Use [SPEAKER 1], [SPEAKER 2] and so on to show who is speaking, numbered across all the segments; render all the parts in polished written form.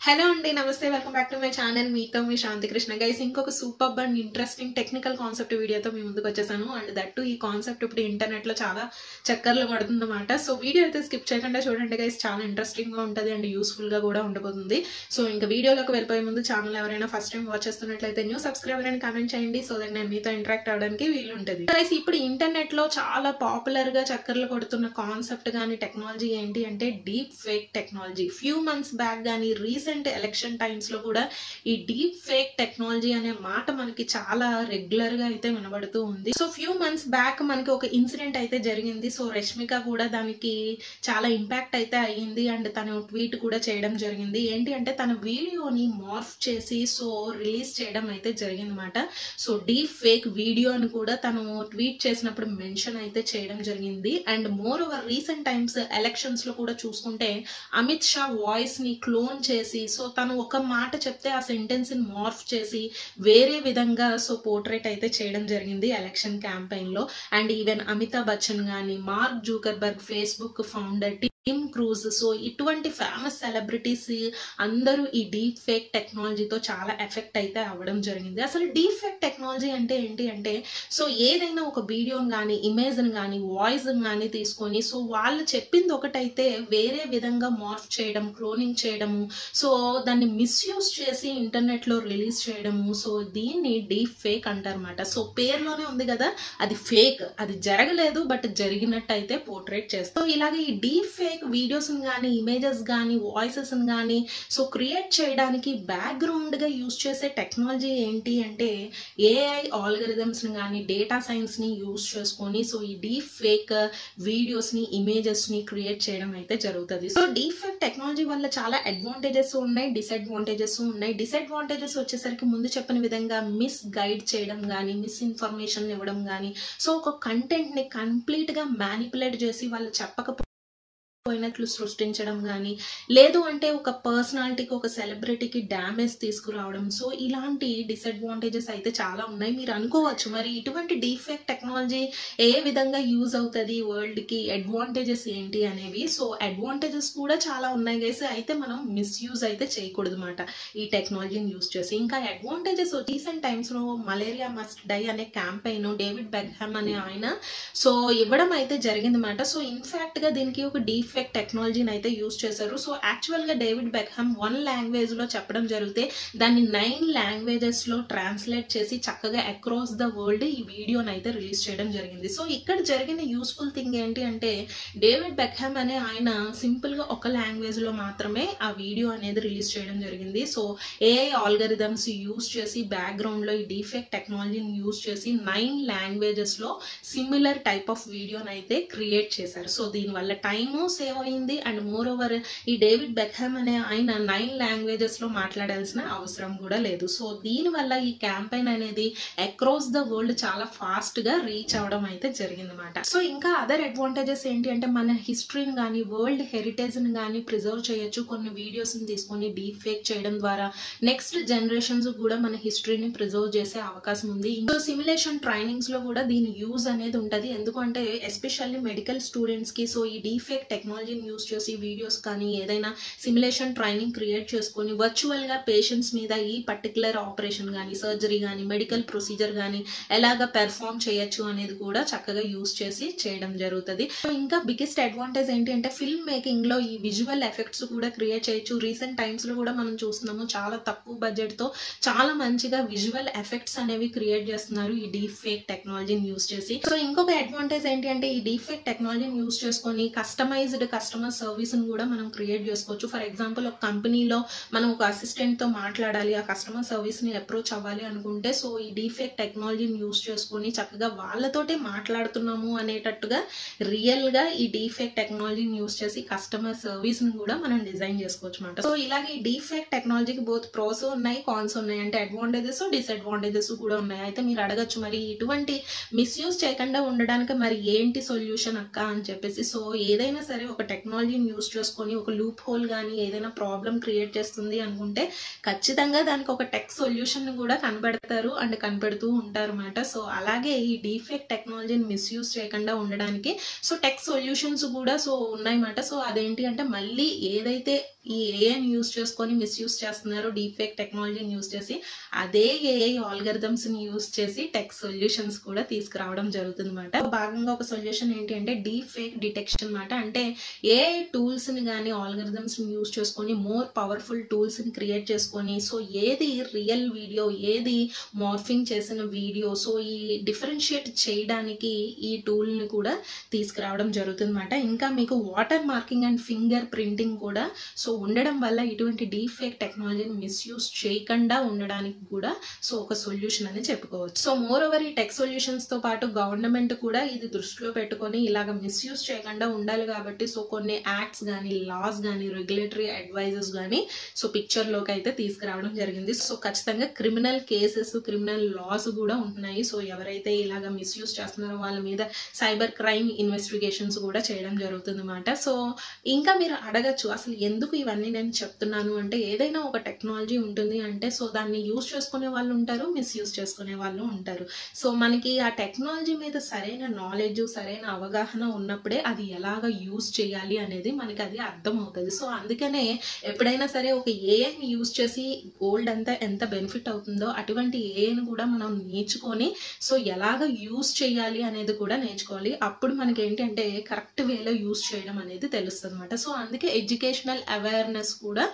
[SPEAKER 1] Hello అండి, నమస్తే, welcome back to my channel. మీతో మీ శాంతి కృష్ణ. గైస్, ఇంకొక super and interesting technical concept వీడియోతో మీ ముందుకు వచ్చేసాను. అండ్ దట్టు ఈ కాన్సెప్ట్ ఇప్పుడు ఇంటర్నెట్ లో చాలా చక్కర్లు పడుతుందన్నమాట. సో వీడియో అయితే స్కిప్ చేయకుండా చూడండి గైస్, చాలా ఇంట్రెస్టింగ్ గా ఉంటుంది అండ్ యూస్ఫుల్ గా కూడా ఉండబోతుంది. సో ఇంకా వీడియోలోకి వెళ్ళిపోయే ముందు ఛానల్ ఎవరైనా ఫస్ట్ టైం వాచ్ చేస్తున్నట్లయితే న్యూ సబ్స్క్రైబర్ అని కామెంట్ చేయండి, సో దట్ నేను మీతో ఇంటరాక్ట్ అవడానికి వీలు ఉంటుంది. గైస్, ఇప్పుడు ఇంటర్నెట్ లో చాలా పాపులర్ గా చక్కర్లు కొడుతున్న కాన్సెప్ట్ గానీ టెక్నాలజీ ఏంటి అంటే deep fake technology. Few months back గానీ రీసెంట్ ఎలక్షన్ టైమ్స్ లో కూడా ఈ డీప్ ఫేక్ టెక్నాలజీ అనే మాట మనకి చాలా రెగ్యులర్ గా అయితే వినబడుతూ ఉంది. సో ఫ్యూ మంత్స్ బ్యాక్ మనకి ఒక ఇన్సిడెంట్ అయితే జరిగింది. సో రష్మిక కూడా దానికి చాలా ఇంపాక్ట్ అయితే అయ్యింది అండ్ తను ట్వీట్ కూడా చేయడం జరిగింది. ఏంటి అంటే తన వీడియోని మార్ఫ్ చేసి సో రిలీజ్ చేయడం అయితే జరిగింది అనమాట. సో డీప్ ఫేక్ వీడియో అని కూడా తను ట్వీట్ చేసినప్పుడు మెన్షన్ అయితే చేయడం జరిగింది. And more over recent times elections లో కూడా చూసుకుంటే అమిత్ షా వాయిస్ ని క్లోన్ చేసి సో తను ఒక మాట చెప్తే ఆ సెంటెన్స్ ని మార్ఫ్ చేసి వేరే విధంగా సో పోర్ట్రేట్ అయితే చేయడం జరిగింది ఎలక్షన్ క్యాంపెయిన్ లో. అండ్ ఈవెన్ అమితాబ్ బచ్చన్ గానీ, Mark Zuckerberg, Facebook founder Tim Cruise, so ఇటువంటి ఫేమస్ సెలబ్రిటీస్ అందరూ ఈ డీప్ ఫేక్ టెక్నాలజీతో చాలా ఎఫెక్ట్ అయితే అవ్వడం జరిగింది. అసలు డీప్ ఫేక్ టెక్నాలజీ అంటే ఏంటి అంటే సో ఏదైనా ఒక వీడియోని కానీ, ఇమేజ్ని కానీ, వాయిస్ని కానీ తీసుకొని సో వాళ్ళు చెప్పింది ఒకటైతే వేరే విధంగా మార్ఫ్ చేయడం, క్లోనింగ్ చేయడము, సో దాన్ని మిస్యూజ్ చేసి ఇంటర్నెట్ లో రిలీజ్ చేయడము, సో దీన్ని డీప్ ఫేక్ అంటారన్నమాట. సో పేరులోనే ఉంది కదా, అది ఫేక్, అది జరగలేదు బట్ జరిగినట్టు అయితే పోర్ట్రేట్ చేస్తాం. సో ఇలాగే ఈ డీప్ ఫేక్ వీడియోస్ కానీ, ఇమేజెస్ కానీ, వాయిసెస్ కానీ సో క్రియేట్ చేయడానికి బ్యాక్గ్రౌండ్ గా యూజ్ చేసే టెక్నాలజీ ఏంటి అంటే ఏఐ ఆల్గరిథమ్స్ ని కానీ, డేటా సైన్స్ ని యూజ్ చేసుకొని సో ఈ డీప్ ఫేక్ వీడియోస్ ని, ఇమేజెస్ ని క్రియేట్ చేయడం అయితే జరుగుతుంది. సో డీప్ ఫేక్ టెక్నాలజీ వల్ల చాలా అడ్వాంటేజెస్ ఉన్నాయి, డిసడ్వాంటేజెస్ ఉన్నాయి. డిసడ్వాంటేజెస్ వచ్చేసరికి ముందు చెప్పిన విధంగా మిస్ గైడ్ చేయడం కానీ, మిస్ ఇన్ఫర్మేషన్ ఇవ్వడం కానీ, సో ఒక కంటెంట్ ని కంప్లీట్ గా మ్యానిపులేట్ చేసి వాళ్ళు చెప్పకపోయినట్లు సృష్టించడం కానీ, లేదు అంటే ఒక పర్సనాలిటీకి, ఒక సెలబ్రిటీకి డ్యామేజ్ తీసుకురావడం, సో ఇలాంటి డిసడ్వాంటేజెస్ అయితే చాలా ఉన్నాయి. మీరు అనుకోవచ్చు మరి ఇటువంటి డీప్ ఫేక్ టెక్నాలజీ ఏ విధంగా యూజ్ అవుతుంది వరల్డ్ కి, అడ్వాంటేజెస్ ఏంటి అనేవి. సో అడ్వాంటేజెస్ కూడా చాలా ఉన్నాయి గైస్, అయితే మనం మిస్యూజ్ అయితే చేయకూడదు అనమాట ఈ టెక్నాలజీని యూజ్ చేసి. ఇంకా అడ్వాంటేజెస్ రీసెంట్ టైమ్స్ లో మలేరియా మస్ట్ డై అనే క్యాంపెయిన్ డేవిడ్ బెక్హామ్ అనే ఆయన సో ఇవ్వడం అయితే జరిగింది అనమాట. సో ఇన్ఫాక్ట్ గా దీనికి ఒక డీప్ ఫేక్ టెక్నాలజీని అయితే యూజ్ చేశారు. సో యాక్చువల్ గా డేవిడ్ బెక్హామ్ 1 లాంగ్వేజ్ లో చెప్పడం జరిగితే దాన్ని 9 లాంగ్వేజెస్ లో ట్రాన్స్లేట్ చేసి చక్కగా అక్రాస్ ద వరల్డ్ ఈ వీడియోని అయితే రిలీజ్ చేయడం జరిగింది. సో ఇక్కడ జరిగిన యూస్ఫుల్ థింగ్ ఏంటి అంటే డేవిడ్ బెక్హామ్ అనే ఆయన సింపుల్ గా ఒక లాంగ్వేజ్ లో మాత్రమే ఆ వీడియో అనేది రిలీజ్ చేయడం జరిగింది. సో ఏఐ ఆల్గరిథమ్స్ యూజ్ చేసి బ్యాక్గ్రౌండ్ లో ఈ డీప్ ఫేక్ టెక్నాలజీని యూజ్ చేసి 9 లాంగ్వేజెస్ లో సిమిలర్ టైప్ ఆఫ్ వీడియోని అయితే క్రియేట్ చేశారు. సో దీనివల్ల టైము సేవ్ అయింది అండ్ మోర్ ఓవర్ ఈ డేవిడ్ బెక్హామ్ అనే ఆయన 9 లాంగ్వేజెస్ లో మాట్లాడాల్సిన అవసరం కూడా లేదు. సో దీని వల్ల ఈ క్యాంపెయిన్ అనేది అక్రాస్ ద వరల్డ్ చాలా ఫాస్ట్ గా రీచ్ అవడం అయితే జరిగింది అనమాట. సో ఇంకా అదర్ అడ్వాంటేజెస్ ఏంటి అంటే మన హిస్టరీని కానీ, వరల్డ్ హెరిటేజ్ ని కానీ ప్రిజర్వ్ చేయొచ్చు. కొన్ని వీడియోస్ ని తీసుకొని డీప్ ఫేక్ చేయడం ద్వారా నెక్స్ట్ జనరేషన్స్ కూడా మన హిస్టరీని ప్రిజర్వ్ చేసే అవకాశం ఉంది. సో సిమ్యులేషన్ ట్రైనింగ్స్ లో కూడా దీని యూజ్ అనేది ఉంటది. ఎందుకంటే ఎస్పెషల్లీ మెడికల్ స్టూడెంట్స్ కి సో ఈ డీప్ ఫేక్ టెక్నాలజీని యూజ్ చేసి వీడియోస్ కానీ ఏదైనా సిమ్యులేషన్ ట్రైనింగ్ క్రియేట్ చేసుకొని వర్చువల్ గా పేషెంట్స్ మీద ఈ పర్టికులర్ ఆపరేషన్ కానీ, సర్జరీ కానీ, మెడికల్ ప్రొసీజర్ కానీ ఎలాగా పెర్ఫార్మ్ చేయొచ్చు అనేది కూడా చక్కగా యూజ్ చేసి చేయడం జరుగుతుంది. ఇంకా బిగ్గెస్ట్ అడ్వాంటేజ్ ఏంటి అంటే ఫిల్మ్ మేకింగ్ లో ఈ విజువల్ ఎఫెక్ట్స్ కూడా క్రియేట్ చేయొచ్చు. రీసెంట్ టైమ్స్ లో కూడా మనం చూస్తున్నాము చాలా తక్కువ బడ్జెట్ తో చాలా మంచిగా విజువల్ ఎఫెక్ట్స్ అనేవి క్రియేట్ చేస్తున్నారు ఈ డీప్ ఫేక్ టెక్నాలజీని యూజ్ చేసి. సో ఇంకొక అడ్వాంటేజ్ ఏంటి అంటే ఈ డీప్ ఫేక్ టెక్నాలజీని యూజ్ చేసుకొని కస్టమైజ్డ్ కస్టమర్ సర్వీస్ ని కూడా మనం క్రియేట్ చేసుకోవచ్చు. ఫర్ ఎగ్జాంపుల్ ఒక కంపెనీలో మనం ఒక అసిస్టెంట్ తో మాట్లాడాలి, ఆ కస్టమర్ సర్వీస్ ని అప్రోచ్ అవ్వాలి అనుకుంటే సో ఈ డీప్ ఫేక్ టెక్నాలజీని యూజ్ చేసుకొని చక్కగా వాళ్ళతోటే మాట్లాడుతున్నాము అనేటట్టుగా రియల్ గా ఈ డీప్ ఫేక్ టెక్నాలజీని యూజ్ చేసి కస్టమర్ సర్వీస్ ని కూడా మనం డిజైన్ చేసుకోవచ్చు అనమాట. సో ఇలాగే ఈ డీప్ ఫేక్ టెక్నాలజీకి బోత్ ప్రోస్ ఉన్నాయి, కాన్స్ ఉన్నాయి. అంటే అడ్వాంటేజెస్, డిసడ్వాంటేజెస్ కూడా ఉన్నాయి. అయితే మీరు అడగచ్చు మరి ఇటువంటి మిస్యూజ్ చేయకుండా ఉండడానికి మరి ఏంటి సొల్యూషన్ అక్క అని చెప్పేసి. సో ఏదైనా సరే ఒక టెక్నాలజీని యూస్ చేసుకొని ఒక లూప్ హోల్ కానీ ఏదైనా ప్రాబ్లం క్రియేట్ చేస్తుంది అనుకుంటే ఖచ్చితంగా దానికి ఒక టెక్ సొల్యూషన్ కూడా కనిపెడతారు అండ్ కనిపెడుతూ ఉంటారు అన్నమాట. సో అలాగే ఈ డీఫేక్ టెక్నాలజీని మిస్యూజ్ చేయకుండా ఉండడానికి సో టెక్ సొల్యూషన్స్ కూడా సో ఉన్నాయన్నమాట. సో అదేంటి అంటే మళ్ళీ ఏదైతే ఈ ఏఐని యూస్ చేసుకొని మిస్యూజ్ చేస్తున్నారు డీఫేక్ టెక్నాలజీని యూస్ చేసి అదే ఏఐ ఆల్గరిథమ్స్ ని యూస్ చేసి టెక్ సొల్యూషన్స్ కూడా తీసుకురావడం జరుగుతుంది అన్నమాట. భాగంగా ఒక సొల్యూషన్ ఏంటి అంటే డీఫేక్ డిటెక్షన్ అన్నమాట. అంటే ఏఐ టూల్స్ ని కానీ ఆల్గరిథమ్స్ ని యూస్ చేసుకొని మోర్ పవర్ఫుల్ టూల్స్ ని క్రియేట్ చేసుకొని సో ఏది రియల్ వీడియో ఏది మార్ఫింగ్ చేసిన వీడియో సో ఈ డిఫరెన్షియేట్ చేయడానికి ఈ టూల్ ని కూడా తీసుకురావడం జరుగుతుంది అన్నమాట. ఇంకా మీకు water marking and finger printing కూడా సో ఉండడం వల్ల ఇటువంటి డీఫేక్ టెక్నాలజీని మిస్యూజ్ చేయకుండా ఉండడానికి కూడా సో ఒక సొల్యూషన్ అని చెప్పుకోవచ్చు. సో మోర్ ఓవర్ ఈ టెక్ సొల్యూషన్స్ తో పాటు గవర్నమెంట్ కూడా ఇది దృష్టిలో పెట్టుకొని ఇలాగ మిస్యూజ్ చేయకుండా ఉండాలి కాబట్టి సో కొన్ని యాక్ట్స్ కానీ లాస్ కానీ రెగ్యులేటరీ అడ్వైజెస్ కానీ సో పిక్చర్ లోకి అయితే తీసుకురావడం జరిగింది. సో ఖచ్చితంగా క్రిమినల్ కేసెస్ క్రిమినల్ లాస్ కూడా ఉంటున్నాయి. సో ఎవరైతే ఇలాగ మిస్యూజ్ చేస్తున్నారో వాళ్ళ మీద సైబర్ క్రైమ్ ఇన్వెస్టిగేషన్స్ కూడా చేయడం జరుగుతుంది అన్నమాట. సో ఇంకా మీరు అడగచ్చు అసలు ఎందుకు ఇవన్నీ నేను చెప్తున్నాను అంటే ఏదైనా ఒక టెక్నాలజీ ఉంటుంది అంటే సో దాన్ని యూజ్ చేసుకునే వాళ్ళు ఉంటారు మిస్యూజ్ చేసుకునే వాళ్ళు ఉంటారు. సో మనకి ఆ టెక్నాలజీ మీద సరైన నాలెడ్జ్ సరైన అవగాహన ఉన్నప్పుడే అది ఎలాగ యూజ్ చేయాలి అనేది మనకి అది అర్థం అవుతుంది. సో అందుకనే ఎప్పుడైనా సరే ఒక ఏఐని యూజ్ చేసి గోల్డ్ అంతా ఎంత బెనిఫిట్ అవుతుందో అటువంటి ఏఐని కూడా మనం నేర్చుకొని సో ఎలాగ యూజ్ చేయాలి అనేది కూడా నేర్చుకోవాలి. అప్పుడు మనకి ఏంటంటే కరెక్ట్ వేలో యూజ్ చేయడం అనేది తెలుస్తుంది అన్నమాట. సో అందుకే ఎడ్యుకేషనల్ అవేర్నెస్ కూడా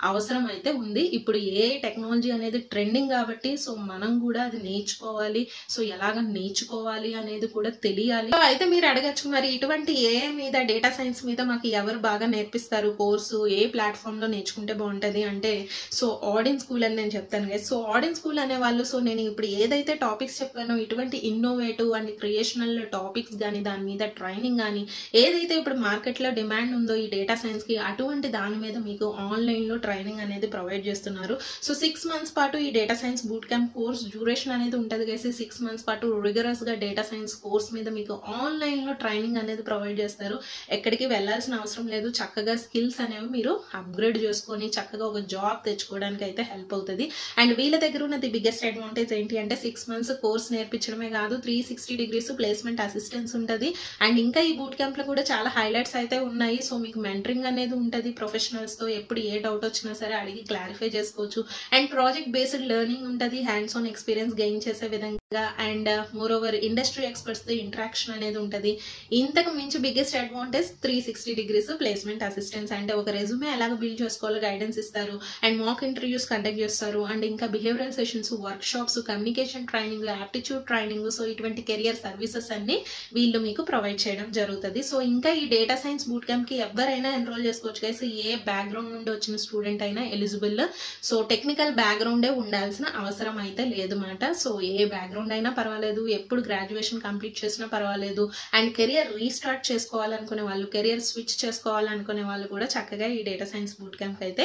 [SPEAKER 1] అవసరం అయితే ఉంది. ఇప్పుడు ఏ టెక్నాలజీ అనేది ట్రెండింగ్ కాబట్టి సో మనం కూడా అది నేర్చుకోవాలి. సో ఎలాగ నేర్చుకోవాలి అనేది కూడా తెలియాలి. అయితే మీరు అడగచ్చు మరి ఇటువంటి ఏఐ మీద డేటా సైన్స్ మీద మాకు ఎవరు బాగా నేర్పిస్తారు కోర్సు ఏ ప్లాట్ఫామ్ లో నేర్చుకుంటే బాగుంటది అంటే సో ఆడిన్ స్కూల్ అని నేను చెప్తాను కదా. సో ఆడిన్ స్కూల్ అనే వాళ్ళు సో నేను ఇప్పుడు ఏదైతే టాపిక్స్ చెప్పానో ఇటువంటి ఇన్నోవేటివ్ అండ్ క్రియేషనల్ టాపిక్స్ కానీ దాని మీద ట్రైనింగ్ కానీ ఏదైతే ఇప్పుడు మార్కెట్ లో డిమాండ్ ఉందో ఈ డేటా సైన్స్ కి అటువంటి దాని మీద మీకు ఆన్లైన్ లో ట్రైనింగ్ అనేది ప్రొవైడ్ చేస్తున్నారు. సో 6 months పాటు ఈ data science boot camp course duration అనేది ఉంటుంది కదా. 6 months పాటు రిగరస్ గా డేటా సైన్స్ కోర్స్ మీద మీకు ఆన్లైన్ లో ట్రైనింగ్ అనేది ప్రొవైడ్ చేస్తారు. ఎక్కడికి వెళ్లాల్సిన అవసరం లేదు. చక్కగా స్కిల్స్ అనేవి మీరు అప్గ్రేడ్ చేసుకొని చక్కగా ఒక జాబ్ తెచ్చుకోవడానికి అయితే హెల్ప్ అవుతుంది. అండ్ వీళ్ళ దగ్గర ఉన్న ది బిగ్గెస్ట్ అడ్వాంటేజ్ ఏంటి అంటే 6 months కోర్స్ నేర్పించడమే కాదు 360 degrees ప్లేస్మెంట్ అసిస్టెన్స్ ఉంటుంది. అండ్ ఇంకా ఈ బూట్ క్యాంప్ లో కూడా చాలా హైలైట్స్ అయితే ఉన్నాయి. సో మీకు మెంటరింగ్ అనేది ఉంటుంది ప్రొఫెషనల్స్ తో ఎప్పుడు ఏ డౌట్ వచ్చినా సరే అడిగి క్లారిఫై చేసుకోవచ్చు. అండ్ ప్రాజెక్ట్ బేస్డ్ లెర్నింగ్ ఉంటుంది హ్యాండ్స్ ఆన్ ఎక్స్పీరియన్స్ గెయిన్ చేసే విధంగా. And more over industry experts తో ఇంటరాక్షన్ అనేది ఉంటుంది. ఇంతకు మించి biggest advantage 360 degrees placement assistance. అంటే ఒక రెజ్యూమే ఎలాగ బిల్డ్ చేసుకోవాలో గైడెన్స్ ఇస్తారు. అండ్ మాక్ ఇంటర్వ్యూస్ కండక్ట్ చేస్తారు. అండ్ ఇంకా behavioural sessions work shops communication training aptitude training so ఇటువంటి కెరియర్ సర్వీసెస్ అన్ని వీళ్ళు మీకు ప్రొవైడ్ చేయడం జరుగుతుంది. సో ఇంకా ఈ డేటా సైన్స్ బూట్ క్యాంప్ కి ఎవరైనా ఎన్రోల్ చేసుకోవచ్చు కదా. ఏ బ్యాక్గ్రౌండ్ నుండి వచ్చిన స్టూడెంట్ అయినా ఎలిజిబుల్. సో టెక్నికల్ బ్యాక్గ్రౌండే ఉండాల్సిన అవసరం అయితే లేదు మాట. సో ఏ బ్యాక్గ్రౌండ్ అయినా పర్వాలేదు ఎప్పుడు గ్రాడ్యుయేషన్ కంప్లీట్ చేసినా పర్వాలేదు. అండ్ కెరియర్ రీస్టార్ట్ చేసుకోవాలనుకునే వాళ్ళు కెరియర్ స్విచ్ చేసుకోవాలనుకునే వాళ్ళు కూడా చక్కగా ఈ డేటా సైన్స్ బూట్ క్యాంప్ అయితే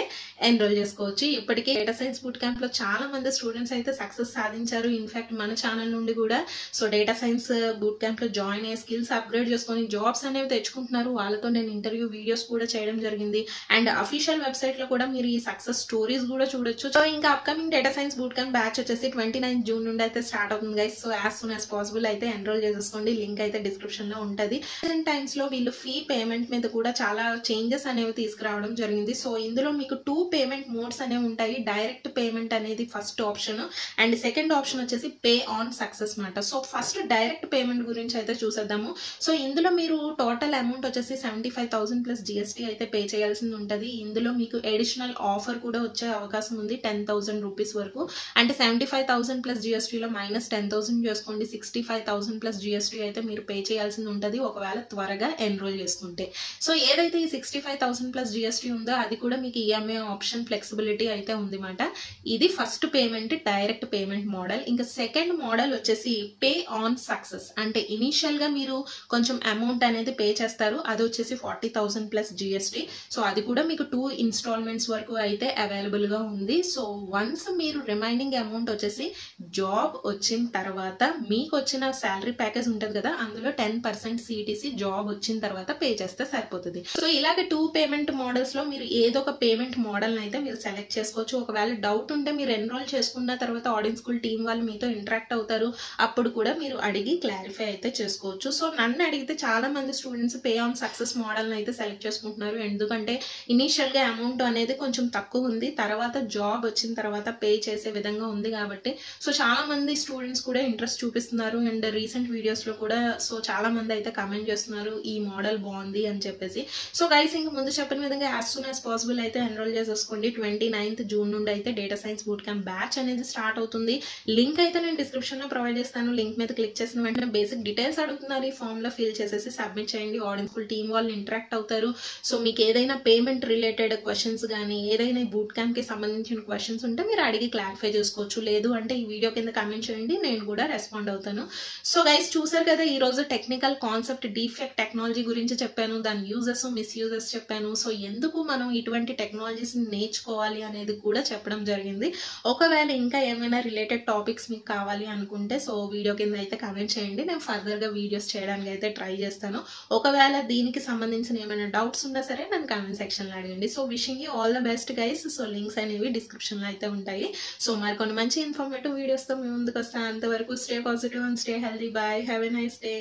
[SPEAKER 1] ఎన్రోల్ చేసుకోవచ్చు. ఇప్పటికీ డేటా సైన్స్ బూట్ క్యాంప్ లో చాలా మంది స్టూడెంట్స్ అయితే సక్సెస్ సాధించారు. ఇన్ఫాక్ట్ మన ఛానల్ నుండి కూడా so data science boot camp లో జాయిన్ అయ్యి స్కిల్స్ అప్గ్రేడ్ చేసుకొని జాబ్స్ అనేవి తెచ్చుకుంటున్నారు. వాళ్ళతో నేను ఇంటర్వ్యూ వీడియోస్ కూడా చేయడం జరిగింది. అండ్ అఫీషియల్ వెబ్సైట్ లో కూడా మీరు ఈ సక్సెస్ స్టోరీస్ కూడా చూడొచ్చు. సో ఇంకా upcoming data science boot camp batch వచ్చేసి 29 June నుండి అయితే స్టార్ట్ అవుతుంది guys. So as soon as possible అయితే ఎన్రోల్ చేసేసుకోండి. లింక్ అయితే డిస్క్రిప్షన్ లో ఉంటుంది. రీసెంట్ టైమ్స్ లో వీళ్ళు ఫీ పేమెంట్ మీద కూడా చాలా చేంజెస్ అనేవి తీసుకురావడం జరిగింది. సో ఇందులో మీకు 2 పేమెంట్ మోడ్స్ అనేవి ఉంటాయి. డైరెక్ట్ పేమెంట్ అనేది first option and second option వచ్చేసి పే ఆన్ సక్సెస్ మాట. సో ఫస్ట్ డైరెక్ట్ పేమెంట్ గురించి అయితే చూసేద్దాము. సో ఇందులో మీరు టోటల్ అమౌంట్ వచ్చేసి 75,000 ప్లస్ GST అయితే పే చేయాల్సింది ఉంటుంది. ఇందులో మీకు ఎడిషనల్ ఆఫర్ కూడా వచ్చే అవకాశం ఉంది 10,000 రూపీస్ వరకు. అంటే 75,000 ప్లస్ GST లో మైనస్ 10,000 చేసుకోండి. 65,000 ప్లస్ GST అయితే మీరు పే చేయాల్సింది ఉంటుంది ఒకవేళ త్వరగా ఎన్రోల్ చేసుకుంటే. సో ఏదైతే ఈ 65,000 ప్లస్ GST ఉందో అది కూడా మీకు EMI ఆప్షన్ ఫ్లెక్సిబిలిటీ అయితే ఉంది మాట. ఇది first payment direct payment model. ఇంకా సెకండ్ మోడల్ వచ్చేసి పే ఆన్ సక్సెస్. అంటే ఇనిషియల్ గా మీరు కొంచెం అమౌంట్ అనేది పే చేస్తారు. అది వచ్చేసి 40,000 ప్లస్ GST. సో అది కూడా మీకు 2 ఇన్స్టాల్మెంట్స్ వరకు అయితే అవైలబుల్ గా ఉంది. సో వన్స్ మీరు రిమైనింగ్ అమౌంట్ వచ్చేసి జాబ్ వచ్చిన వచ్చిన తర్వాత మీకు వచ్చిన శాలరీ ప్యాకేజ్ ఉంటుంది కదా, అందులో 10% CTC జాబ్ వచ్చిన తర్వాత పే చేస్తే సరిపోతుంది. సో ఇలాగే 2 పేమెంట్ మోడల్స్ లో మీరు ఏదో ఒక పేమెంట్ మోడల్ అయితే మీరు సెలెక్ట్ చేసుకోవచ్చు. ఒకవేళ డౌట్ ఉంటే మీరు ఎన్రోల్ చేసుకున్న తర్వాత ఆడియన్స్ స్కూల్ టీం వాళ్ళు మీతో ఇంటరాక్ట్ అవుతారు, అప్పుడు కూడా మీరు అడిగి క్లారిఫై అయితే చేసుకోవచ్చు. సో నన్ను అడిగితే చాలా మంది students pay on success model అయితే సెలెక్ట్ చేసుకుంటున్నారు. ఎందుకంటే ఇనీషియల్ గా అమౌంట్ అనేది కొంచెం తక్కువ ఉంది, తర్వాత జాబ్ వచ్చిన తర్వాత పే చేసే విధంగా ఉంది కాబట్టి సో చాలా మంది స్టూడెంట్స్ కూడా ఇంట్రెస్ట్ చూపిస్తున్నారు. అండ్ రీసెంట్ వీడియోస్ లో కూడా సో చాలా మంది అయితే కమెంట్ చేస్తున్నారు ఈ మోడల్ బాగుంది అని చెప్పేసి. సో గైస్ ఇంక ముందు చెప్పిన విధంగా యాజ్ సూన్ యాజ్ పాసిబుల్ అయితే ఎన్రోల్ చేసేసుకోండి. 29th జూన్ నుండి అయితే data science boot camp batch అనేది స్టార్ట్ అవుతుంది. లింక్ అయితే నేను డిస్క్రిప్షన్ లో ప్రొవైడ్ చేస్తాను. లింక్ మీద క్లిక్ చేసిన వెంటనే బేసిక్ డీటెయిల్స్ అడుగుతున్నారు, ఈ ఫామ్ లో ఫిల్ చేసేసి సబ్మిట్ చేయండి. ఆడియన్స్ ఫుల్ టీమ్ వాళ్ళు ఇంటరాక్ట్ అవుతారు. సో మీకు ఏదైనా పేమెంట్ రిలేటెడ్ క్వశ్చన్స్ కానీ ఏదైనా బూట్ క్యాంప్ కి సంబంధించిన క్వశ్చన్స్ ఉంటే మీరు అడిగి క్లారిఫై చేసుకోవచ్చు. లేదు అంటే ఈ వీడియో కింద కమెంట్ చేయండి, నేను కూడా రెస్పాండ్ అవుతాను. సో గైస్ చూసారు కదా, ఈ రోజు టెక్నికల్ కాన్సెప్ట్ డీఫెక్ట్ టెక్నాలజీ గురించి చెప్పాను, దాని యూజెస్ మిస్యూజెస్ చెప్పాను. సో ఎందుకు మనం ఇటువంటి టెక్నాలజీస్ నేర్చుకోవాలి అనేది కూడా చెప్పడం జరిగింది. ఒకవేళ ఇంకా ఏమైనా రిలేటెడ్ టాపిక్స్ మీకు కావాలి అనుకుంటే సో వీడియో కింద అయితే కమెంట్ చేయండి, నేను ఫర్దర్ గా వీడియోస్ చేయడానికి అయితే ట్రై చేస్తాను. ఒకవేళ దీనికి సంబంధించిన ఏమైనా డౌట్స్ ఉన్నా సరే నన్ను కమెంట్ సెక్షన్ లో అడగండి. So wishing you all the best guys. So links అనేవి డిస్క్రిప్షన్ లో అయితే ఉంటాయి. సో మరికొన్ని మంచి ఇన్ఫర్మేటివ్ వీడియోస్ తో మీ ముందుకు వస్తాను. అంతవరకు stay positive and stay healthy. Bye, have a nice day.